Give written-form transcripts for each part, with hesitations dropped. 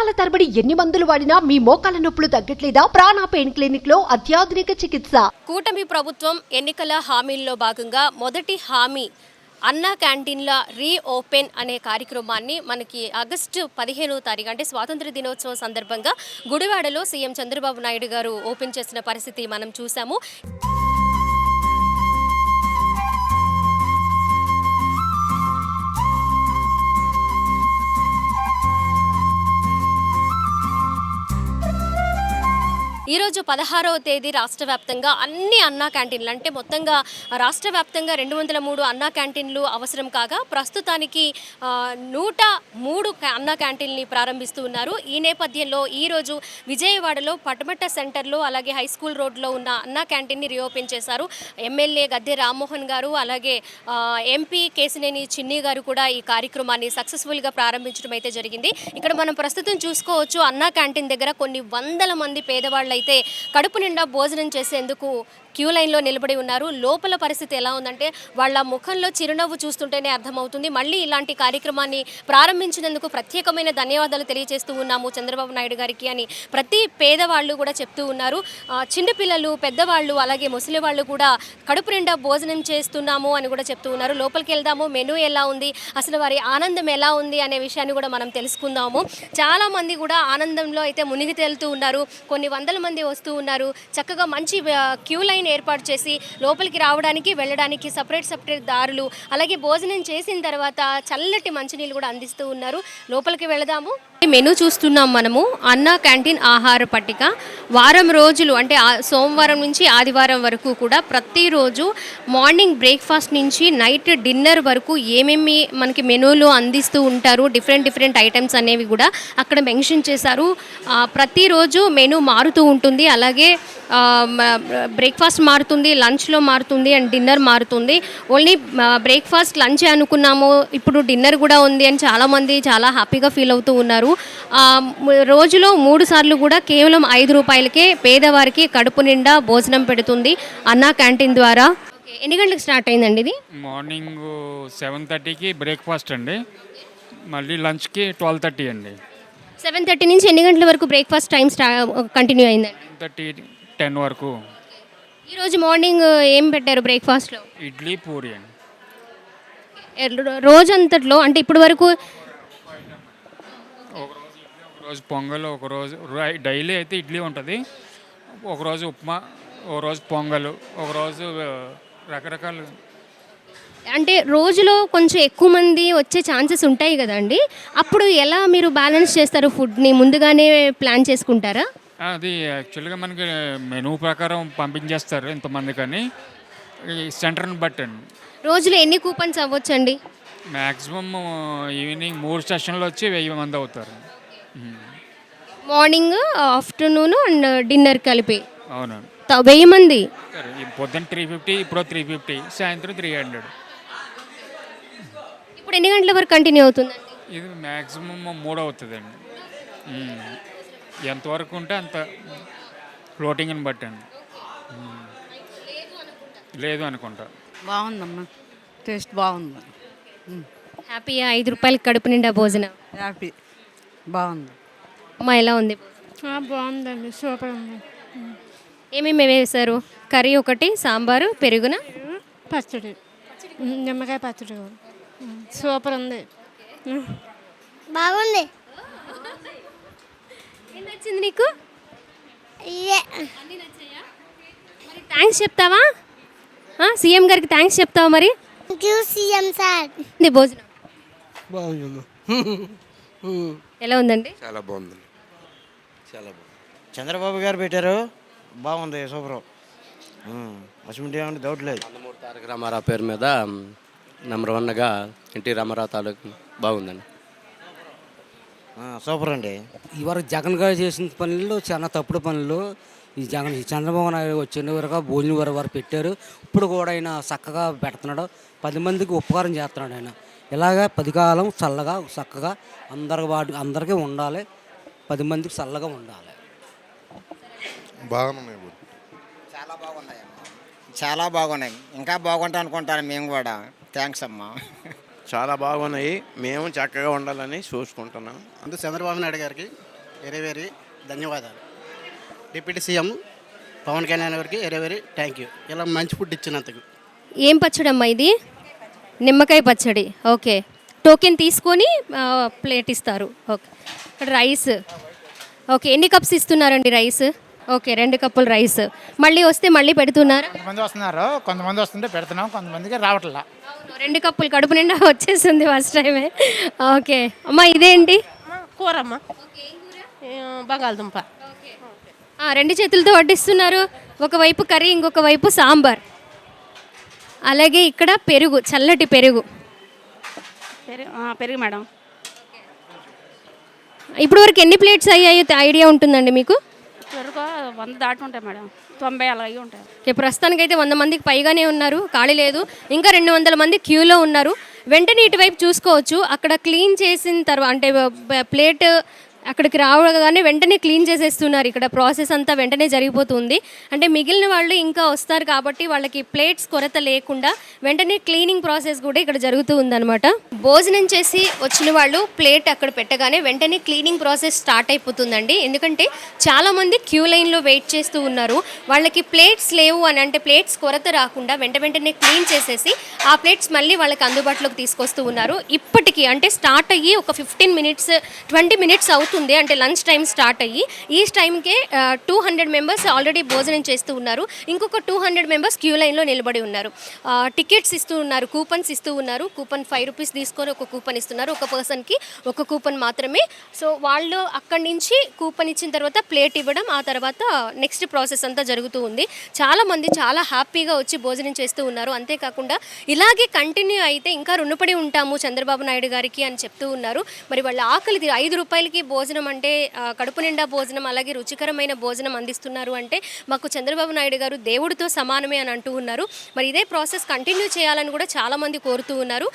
నెలల తరబడి ఎన్ని మందులు వాడినా మీ మోకాల నొప్పులు తగ్గట్లేదా? ప్రాణ పెయిన్ క్లినిక్ లో అత్యాధునిక చికిత్స. కూటమి ప్రభుత్వం ఎన్నికల హామీల్లో భాగంగా మొదటి హామీ అన్నా క్యాంటీన్ల రీఓపెన్ అనే కార్యక్రమాన్ని మనకి ఆగస్టు 15వ తారీఖు అంటే స్వాతంత్ర దినోత్సవం సందర్భంగా గుడివాడలో సీఎం చంద్రబాబు నాయుడు గారు ఓపెన్ చేసిన పరిస్థితి మనం చూసాము. ఈరోజు 16వ తేదీ రాష్ట్ర వ్యాప్తంగా అన్ని అన్నా క్యాంటీన్లు అంటే మొత్తంగా రాష్ట్ర వ్యాప్తంగా 203 అన్నా క్యాంటీన్లు అవసరం కాగా ప్రస్తుతానికి 103 అన్నా క్యాంటీన్ని ప్రారంభిస్తూ ఉన్నారు. ఈ నేపథ్యంలో ఈరోజు విజయవాడలో పటమట సెంటర్లో అలాగే హై స్కూల్ రోడ్లో ఉన్న అన్నా క్యాంటీన్ని రీఓపెన్ చేశారు. ఎమ్మెల్యే గద్దె రామ్మోహన్ గారు అలాగే ఎంపీ కేసినేని చిన్ని గారు కూడా ఈ కార్యక్రమాన్ని సక్సెస్ఫుల్గా ప్రారంభించడం అయితే జరిగింది. ఇక్కడ మనం ప్రస్తుతం చూసుకోవచ్చు అన్నా క్యాంటీన్ దగ్గర కొన్ని వందల మంది పేదవాళ్ళు అయితే కడుపు నిండా భోజనం చేసేందుకు క్యూ లైన్లో నిలబడి ఉన్నారు. లోపల పరిస్థితి ఎలా ఉందంటే వాళ్ళ ముఖంలో చిరునవ్వు చూస్తుంటేనే అర్థమవుతుంది. మళ్ళీ ఇలాంటి కార్యక్రమాన్ని ప్రారంభించినందుకు ప్రత్యేకమైన ధన్యవాదాలు తెలియజేస్తూ ఉన్నాము చంద్రబాబు నాయుడు గారికి అని ప్రతి పేదవాళ్ళు కూడా చెప్తూ ఉన్నారు. చిన్నపిల్లలు, పెద్దవాళ్ళు అలాగే ముసలి వాళ్ళు కూడా కడుపు నిండా భోజనం చేస్తున్నాము అని కూడా చెప్తూ ఉన్నారు. లోపలికి వెళ్దాము, మెనూ ఎలా ఉంది, అసలు వారి ఆనందం ఎలా ఉంది అనే విషయాన్ని కూడా మనం తెలుసుకుందాము. చాలామంది కూడా ఆనందంలో అయితే మునిగి తేలుతూ ఉన్నారు. కొన్ని వందల మంది వస్తూ ఉన్నారు. చక్కగా మంచి క్యూ లైన్ ఏర్పాటు చేసి లోపలికి రావడానికి వెళ్ళడానికి సపరేట్ దారులు అలాగే భోజనం చేసిన తర్వాత చల్లటి మంచినీళ్ళు కూడా అందిస్తూ ఉన్నారు. లోపలికి వెళదాము. మెనూ చూస్తున్నాం మనము. అన్నా క్యాంటీన్ ఆహార పట్టిక వారం రోజులు అంటే సోమవారం నుంచి ఆదివారం వరకు కూడా ప్రతిరోజు మార్నింగ్ బ్రేక్ఫాస్ట్ నుంచి నైట్ డిన్నర్ వరకు ఏమేమి మనకి మెనూలో అందిస్తూ ఉంటారు, డిఫరెంట్ ఐటమ్స్ అనేవి కూడా అక్కడ మెన్షన్ చేశారు. ప్రతిరోజు మెనూ మారుతూ ఉంటుంది. అలాగే బ్రేక్ఫాస్ట్ మారుతుంది, లంచ్లో మారుతుంది అండ్ డిన్నర్ మారుతుంది. ఓన్లీ బ్రేక్ఫాస్ట్ లంచ్ అనుకున్నాము, ఇప్పుడు డిన్నర్ కూడా ఉంది అని చాలామంది చాలా హ్యాపీగా ఫీల్ అవుతూ ఉన్నారు. రోజులో 3 సార్లు కూడా కేవలం 5 రూపాయలకే పేదవారికి కడుపు నిండా భోజనం పెడుతుంది అన్నా క్యాంటీన్ ద్వారా. ఎన్ని గంటలకు స్టార్ట్ అయిందండి ఇది? మార్నింగ్ 7:30కి బ్రేక్ఫాస్ట్ అండి, మళ్ళీ లంచ్కి 12:30 అండి. 7:30 నుంచి ఎన్ని గంటల వరకు బ్రేక్ఫాస్ట్ టైం కంటిన్యూ అయిందండి? 9:30-10 వరకు. ఈరోజు మార్నింగ్ ఏం పెట్టారు బ్రేక్ఫాస్ట్లో? ఇడ్లీ, పూరి అండి. రోజంతట్లో అంటే ఇప్పటి వరకు ఒకరోజు పొంగల్, ఒకరోజు డైలీ అయితే ఇడ్లీ ఉంటుంది, ఒకరోజు ఉప్మా, ఒకరోజు పొంగల్, ఒకరోజు రకరకాలు. అంటే రోజులో కొంచెం ఎక్కువ మంది వచ్చే ఛాన్సెస్ ఉంటాయి కదండి, అప్పుడు ఎలా మీరు బ్యాలెన్స్ చేస్తారు? ఫుడ్ని ముందుగానే ప్లాన్ చేసుకుంటారా? అది యాక్చువల్గా మనకి మెనూ ప్రకారం పంపించేస్తారు ఇంతమంది, కానీ ఈ సెంటర్ని బట్టి అండి. రోజులో ఎన్ని కూపన్స్ అవ్వచ్చండి? మ్యాక్సిమం ఈవినింగ్ 3 సెషన్లు వచ్చి 1000 మంది అవుతారు. మార్నింగ్, ఆఫ్టర్నూన్ అండ్ డిన్నర్ కలిపి. అవునండి, 1000 మంది. పొద్దున్న 350, ఇప్పుడు 350, సాయంత్రం 300. ఇప్పుడు ఎన్ని గంటల వరకు కంటిన్యూ అవుతుందండి? ఇది మ్యాక్సిమం 3 అవుతుందండి. ఎంతవరకు ఉంటే అంత ఫ్లోటింగ్ని బట్టి అండి. లేదు అనుకుంటా. బాగుందమ్మా, టేస్ట్ బాగుంది. హ్యాపీగా 5 రూపాయలకి కడుపు నిండా భోజనం. హ్యాపీ, బాగుంది. అమ్మ ఎలా ఉంది? బాగుందండి, సూపర్ ఉంది. ఏమేమి వేశారు? కర్రీ ఒకటి, సాంబారు, పెరుగున పచ్చడి, నిమ్మకాయ పచ్చడి సూపర్ ఉంది. బాగుంది. ఏం నచ్చింది నీకు? థ్యాంక్స్ చెప్తావా? సీఎం గారికి థ్యాంక్స్ చెప్తావా మరి? CM sir. భోజనం బాగుంది. ఎలా ఉందండి? చాలా బాగుంది, చాలా బాగుంది. చంద్రబాబు గారు పెట్టారు, బాగుంది, సూపర్. అసలు ఏమంటే డౌట్ లేదు. నందమూరి తారక రామారావు పేరు మీద నెంబర్ 1గా ఎన్టీ రామారావు తాలూకు బాగుందండి. సూపర్ అండి. ఇవరకు జగన్ గారు చేసిన పనులు చాలా తప్పుడు పనులు. ఈ చంద్రబాబు నాయుడు వచ్చిన వరకు భోజనం వారు పెట్టారు. ఇప్పుడు కూడా ఆయన చక్కగా పెడుతున్నాడు, 10 మందికి ఉపకారం చేస్తున్నాడు. ఆయన ఇలాగ 10 కాలం చల్లగా చక్కగా అందరికీ ఉండాలి, 10 మందికి చల్లగా ఉండాలి. బాగున్నాయి, చాలా బాగున్నాయి, చాలా బాగున్నాయి. ఇంకా బాగుంటాయి అనుకుంటాను మేము కూడా. థ్యాంక్స్ అమ్మా. చాలా బాగున్నాయి. మేము చక్కగా ఉండాలని చూసుకుంటున్నాం. చంద్రబాబు నాయుడు గారికి వెరీ వెరీ ధన్యవాదాలు. డిప్యూటీ సీఎం పవన్ కళ్యాణ్ గారికి వెరీ వెరీ థ్యాంక్ యూ, ఇలా మంచి ఫుడ్ ఇచ్చినందుకు. ఏం పచ్చడి అమ్మా ఇది? నిమ్మకాయ పచ్చడి. ఓకే, టోకెన్ తీసుకొని ప్లేట్ ఇస్తారు. ఓకే, ఇక్కడ రైస్. ఓకే, ఎన్ని కప్స్ ఇస్తున్నారండి రైస్? ఓకే, 2 కప్పులు రైస్. మళ్ళీ వస్తే మళ్ళీ పెడుతున్నారా? కొంతమంది వస్తున్నారు, కొంతమంది వస్తుంటే పెడుతున్నాం, కొంతమందికి రావట్లా. 2 కప్పులు కడుపు నిండా వచ్చేసింది ఫస్ట్ టైమే. ఓకే అమ్మా, ఇదేంటి? కూరమ్మ బంగాళదుంప. 2 చేతులతో వడ్డిస్తున్నారు. ఒకవైపు కర్రీ, ఇంకొక వైపు సాంబార్. అలాగే ఇక్కడ పెరుగు, చల్లటి పెరుగు. పెరుగు మేడం. ఇప్పుడు వరకు ఎన్ని ప్లేట్స్ అయ్యాయో ఐడియా ఉంటుందండి మీకు? పెరుగు 100 దాటి ఉంటాయి మేడం, 90 అలా అయ్యి ఉంటాయి. ఓకే, ప్రస్తుతానికైతే 100 మందికి పైగానే ఉన్నారు, ఖాళీ లేదు. ఇంకా 200 మంది క్యూలో ఉన్నారు. వెంటనే ఇటువైపు చూసుకోవచ్చు. అక్కడ క్లీన్ చేసిన తర్వాత అంటే ప్లేట్ అక్కడికి రావగానే వెంటనే క్లీన్ చేసేస్తున్నారు. ఇక్కడ ప్రాసెస్ అంతా వెంటనే జరిగిపోతుంది. అంటే మిగిలిన వాళ్ళు ఇంకా వస్తారు కాబట్టి వాళ్ళకి ప్లేట్స్ కొరత లేకుండా వెంటనే క్లీనింగ్ ప్రాసెస్ కూడా ఇక్కడ జరుగుతూ ఉందన్నమాట. భోజనం చేసి వచ్చిన వాళ్ళు ప్లేట్ అక్కడ పెట్టగానే వెంటనే క్లీనింగ్ ప్రాసెస్ స్టార్ట్ అయిపోతుందండి. ఎందుకంటే చాలామంది క్యూ లైన్లో వెయిట్ చేస్తూ ఉన్నారు. వాళ్ళకి ప్లేట్స్ లేవు అని అంటే ప్లేట్స్ కొరత రాకుండా వెంటనే క్లీన్ చేసేసి ఆ ప్లేట్స్ మళ్ళీ వాళ్ళకి అందుబాటులోకి తీసుకొస్తూ ఉన్నారు. ఇప్పటికీ అంటే స్టార్ట్ అయ్యి ఒక 15 మినిట్స్ 20 మినిట్స్ అవుతుంది. అంటే లంచ్ టైం స్టార్ట్ అయ్యి ఈ టైంకే 200 మెంబర్స్ ఆల్రెడీ భోజనం చేస్తూ ఉన్నారు. ఇంకొక 200 మెంబర్స్ క్యూ లైన్లో నిలబడి ఉన్నారు. టికెట్స్ ఇస్తూ ఉన్నారు, కూపన్స్ ఇస్తూ ఉన్నారు. కూపన్ 5 రూపీస్ తీసుకొని ఒక కూపన్ ఇస్తున్నారు. ఒక పర్సన్కి ఒక కూపన్ మాత్రమే. సో వాళ్ళు అక్కడి నుంచి కూపన్ ఇచ్చిన తర్వాత ప్లేట్ ఇవ్వడం, ఆ తర్వాత నెక్స్ట్ ప్రాసెస్ అంతా జరుగుతూ ఉంది. చాలామంది చాలా హ్యాపీగా వచ్చి భోజనం చేస్తూ ఉన్నారు. అంతేకాకుండా ఇలాగే కంటిన్యూ అయితే ఇంకా రుణపడి ఉంటాము చంద్రబాబు నాయుడు గారికి అని చెప్తూ ఉన్నారు. మరి వాళ్ళ ఆకలిది 5 రూపాయలకి భోజనం అంటే కడుపు నిండా భోజనం, అలాగే రుచికరమైన భోజనం అందిస్తున్నారు అంటే మాకు చంద్రబాబు నాయుడు గారు దేవుడితో సమానమే అని అంటూ ఉన్నారు. మరి ఇదే ప్రాసెస్ కంటిన్యూ చేయాలని కూడా చాలామంది కోరుతూ ఉన్నారు.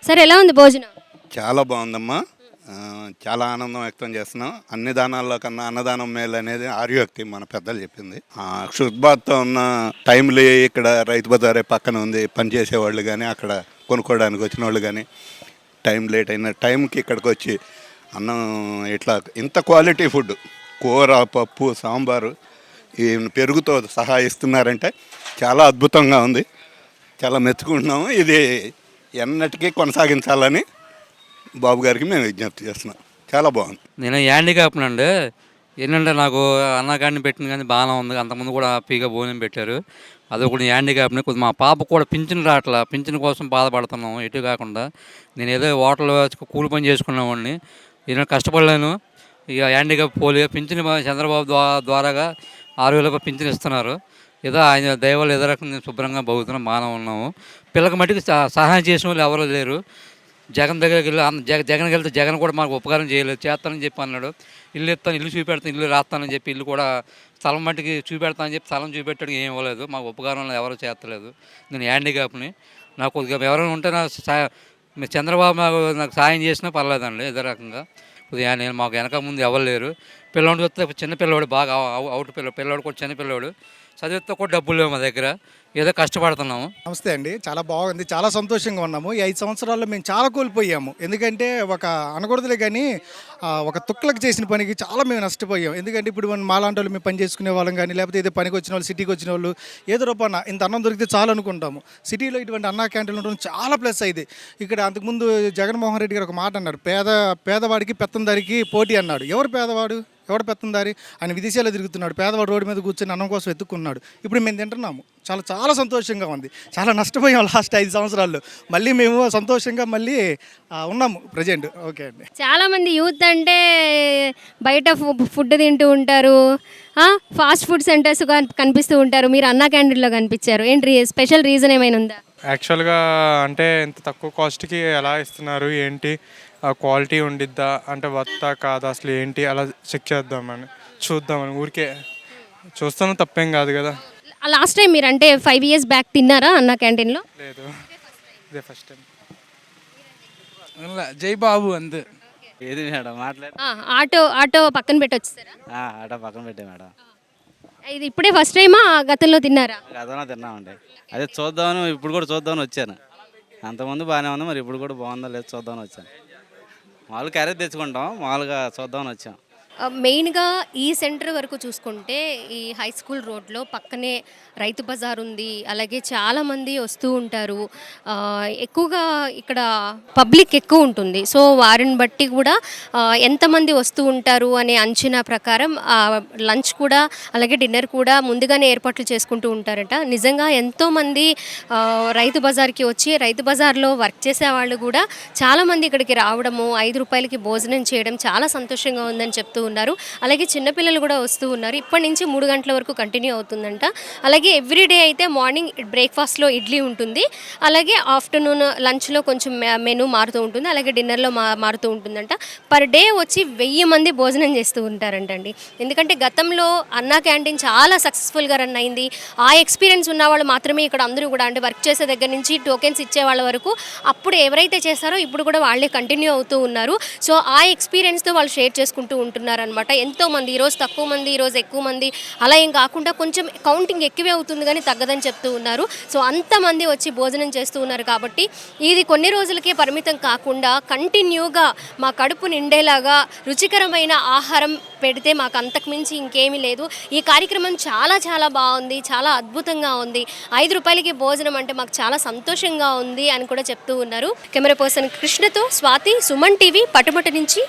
సరే, ఎలా ఉంది భోజనం? చాలా బాగుందమ్మా. చాలా ఆనందం వ్యక్తం చేస్తున్నాం. అన్ని దానాల్లో కన్నా అన్నదానం మేలు అనేది ఆర్యోక్తి మన పెద్దలు చెప్పింది. శుద్ధాత్తో ఉన్న టైంలీ ఇక్కడ రైతు బజారే పక్కన ఉంది. పనిచేసేవాళ్ళు కానీ అక్కడ కొనుక్కోవడానికి వచ్చిన వాళ్ళు కానీ టైం లేట్ అయిన టైంకి ఇక్కడికి వచ్చి అన్నం ఇట్లా ఇంత క్వాలిటీ ఫుడ్, కూర, పప్పు, సాంబారు, ఈ పెరుగుతో సహా ఇస్తున్నారంటే చాలా అద్భుతంగా ఉంది. చాలా మెచ్చుకుంటున్నాము. ఇది ఎన్నటికీ కొనసాగించాలని బాబు గారికి మేము విజ్ఞప్తి చేస్తున్నాం. చాలా బాగుంది. నేను హ్యాండిక్యాప్నండి. ఏంటంటే నాకు అన్నగాడిని పెట్టిన కానీ బాగానే ఉంది. అంతకుముందు కూడా హ్యాపీగా భోజనం పెట్టారు. అదొకటి హ్యాండిక్యాప్ని. కొద్దిగా మా పాప కూడా పింఛన్ రావట్లా. పింఛన్ కోసం బాధపడుతున్నాం. ఎటు కాకుండా నేను ఏదో హోటల్ కూలి పని చేసుకునేవాడిని. నేను కష్టపడలేను. ఇక హ్యాండిక్యాప్ పోలే పింఛన్ చంద్రబాబు ద్వారాగా 6,000 రూపాయలు పింఛన్ ఇస్తున్నారు. ఏదో ఆయన దయవల్ల ఏదో రకంగా శుభ్రంగా బాగుతున్నాం, బాగానే ఉన్నాము. పిల్లకి మట్టుకు సహాయం చేసిన వాళ్ళు ఎవరూ లేరు. జగన్ దగ్గరికి వెళ్ళి జగన్కి వెళ్తే జగన్ కూడా మాకు ఉపకారం చేయలేదు. చేస్తానని చెప్పి అన్నాడు. ఇల్లు ఇస్తాను, ఇల్లు చూపెడతాను, ఇల్లు రాస్తానని చెప్పి ఇల్లు కూడా స్థలం మట్టికి చూపెడతానని చెప్పి స్థలం చూపెట్టడానికి ఏం ఇవ్వలేదు. మాకు ఉపకారంలో ఎవరూ చేస్తలేదు. నేను హ్యాండిక్యాప్ని. నాకు కొద్దిగా ఎవరైనా ఉంటే చంద్రబాబు నాకు సాయం చేసినా పర్లేదండి. ఏదో రకంగా కొద్దిగా నేను మాకు వెనక ముందు ఎవరు లేరు. పిల్లవాడు వస్తే చిన్న పిల్లవాడు, బాగా అవుట్ పిల్లవాడు కూడా చిన్న పిల్లవాడు, చదివితే కూడా డబ్బులు లేవు మా దగ్గర. ఏదో కష్టపడుతున్నాము. నమస్తే అండి, చాలా బాగుంది, చాలా సంతోషంగా ఉన్నాము. ఈ 5 సంవత్సరాల్లో మేము చాలా కోల్పోయాము. ఎందుకంటే ఒక అనకూడదులే కానీ ఒక తుక్కలకు చేసిన పనికి చాలా మేము నష్టపోయాం. ఎందుకంటే ఇప్పుడు మనం మాలాంటి వాళ్ళు మేము పని చేసుకునే వాళ్ళం కానీ, లేకపోతే ఏదో పనికి వచ్చిన వాళ్ళు, సిటీకి వచ్చిన వాళ్ళు ఏదో రూపాన ఇంత అన్నం దొరికితే చాలు అనుకుంటాము. సిటీలో ఇటువంటి అన్నా క్యాంటీన్లు ఉండడం చాలా ప్లస్ అయింది. ఇక్కడ అంతకుముందు జగన్మోహన్ రెడ్డి గారు ఒక మాట అన్నాడు, పేదవాడికి పెత్తందారికి పోటీ అన్నాడు. ఎవరు పేదవాడు, ఎవడు పెత్తందారి? ఆయన విదేశాల్లో తిరుగుతున్నాడు. పేదవాడు రోడ్డు మీద కూర్చొని అన్నం కోసం ఎత్తుక్కున్నాడు. ఇప్పుడు మేము తింటున్నాము. చాలా చాలా సంతోషంగా ఉంది. చాలా నష్టపోయాం లాస్ట్ 5 సంవత్సరాల్లో. మళ్ళీ మేము సంతోషంగా మళ్ళీ ఉన్నాము ప్రజెంట్. ఓకే అండి. చాలామంది యూత్ అంటే బయట ఫుడ్ తింటూ ఉంటారు, ఫాస్ట్ ఫుడ్ సెంటర్స్ కనిపిస్తూ ఉంటారు. మీరు అన్నా క్యాంటీన్లో కనిపించారు. ఏంటి స్పెషల్ రీజన్ ఏమైనా ఉందా? యాక్చువల్గా అంటే ఇంత తక్కువ కాస్ట్కి ఎలా ఇస్తున్నారు, ఏంటి క్వాలిటీ ఉండిద్దా అంటే వత్తా కాదా, అసలు ఏంటి అలా చెక్ చేద్దామని చూద్దామని ఊరికే చూస్తాను, తప్పేం కాదు కదా. లాస్ట్ టైం మీరు అంటే 5 years బ్యాక్ తిన్నారా అన్నా క్యాంటీన్లో? లేదు, ఇదే ఫస్ట్ టైం. జై బాబు అంతే. ఏది మేడం మాట్లాడు. ఆటో పక్కన పెట్టి వచ్చేసారా? ఆటో పక్కన పెట్టే మేడం. ఇది ఇప్పుడే ఫస్ట్ టైమా గతంలో తిన్నారా? అదనా తిన్నామండి. అదే చూద్దామని ఇప్పుడు కూడా చూద్దామని వచ్చాను. అంతకుముందు బాగానే ఉంది, మరి ఇప్పుడు కూడా బాగుందో లేదో చూద్దామని వచ్చాను. మామూలుగా క్యారేజ్ తెచ్చుకుంటాం, మామూలుగా చూద్దామని వచ్చాం. మెయిన్గా ఈ సెంటర్ వరకు చూసుకుంటే ఈ హై స్కూల్ రోడ్లో పక్కనే రైతు బజార్ ఉంది. అలాగే చాలామంది వస్తూ ఉంటారు. ఎక్కువగా ఇక్కడ పబ్లిక్ ఎక్కువ ఉంటుంది. సో వారిని బట్టి కూడా ఎంతమంది వస్తూ ఉంటారు అనే అంచనా ప్రకారం లంచ్ కూడా అలాగే డిన్నర్ కూడా ముందుగానే ఏర్పాట్లు చేసుకుంటూ ఉంటారట. నిజంగా ఎంతోమంది రైతు బజార్కి వచ్చి రైతు బజార్లో వర్క్ చేసే వాళ్ళు కూడా చాలామంది ఇక్కడికి రావడము, 5 రూపాయలకి భోజనం చేయడం చాలా సంతోషంగా ఉందని చెప్తూ ఉన్నారు. అలాగే చిన్నపిల్లలు కూడా వస్తూ ఉన్నారు. ఇప్పటి నుంచి 3 గంటల వరకు కంటిన్యూ అవుతుందంట. అలాగే ఎవ్రీడే అయితే మార్నింగ్ బ్రేక్ఫాస్ట్లో ఇడ్లీ ఉంటుంది. అలాగే ఆఫ్టర్నూన్ లంచ్లో కొంచెం మెనూ మారుతూ ఉంటుంది. అలాగే డిన్నర్లో మారుతూ ఉంటుందంట. పర్ డే వచ్చి 1000 మంది భోజనం చేస్తూ ఉంటారంటండి. ఎందుకంటే గతంలో అన్నా క్యాంటీన్ చాలా సక్సెస్ఫుల్గా రన్ అయింది. ఆ ఎక్స్పీరియన్స్ ఉన్న వాళ్ళు మాత్రమే ఇక్కడ అందరూ కూడా అంటే వర్క్ చేసే దగ్గర నుంచి టోకెన్స్ ఇచ్చే వాళ్ళ వరకు అప్పుడు ఎవరైతే చేస్తారో ఇప్పుడు కూడా వాళ్ళే కంటిన్యూ అవుతూ ఉన్నారు. సో ఆ ఎక్స్పీరియన్స్తో వాళ్ళు షేర్ చేసుకుంటూ ఉంటున్నారు అనమాట. ఎంతోమంది ఈరోజు తక్కువ మంది, ఈరోజు ఎక్కువ మంది అలా ఏం కాకుండా కొంచెం కౌంటింగ్ ఎక్కువే అవుతుంది కానీ తగ్గదని చెప్తూ ఉన్నారు. సో అంతమంది వచ్చి భోజనం చేస్తూ ఉన్నారు కాబట్టి ఇది కొన్ని రోజులకే పరిమితం కాకుండా కంటిన్యూగా మా కడుపు నిండేలాగా రుచికరమైన ఆహారం పెడితే మాకు అంతకుమించి ఇంకేమీ లేదు. ఈ కార్యక్రమం చాలా చాలా బాగుంది, చాలా అద్భుతంగా ఉంది. 5 రూపాయలకి భోజనం అంటే మాకు చాలా సంతోషంగా ఉంది అని కూడా చెప్తూ ఉన్నారు. కెమెరా పర్సన్ కృష్ణతో స్వాతి, సుమన్ టీవీ, పట్టుమట నుంచి.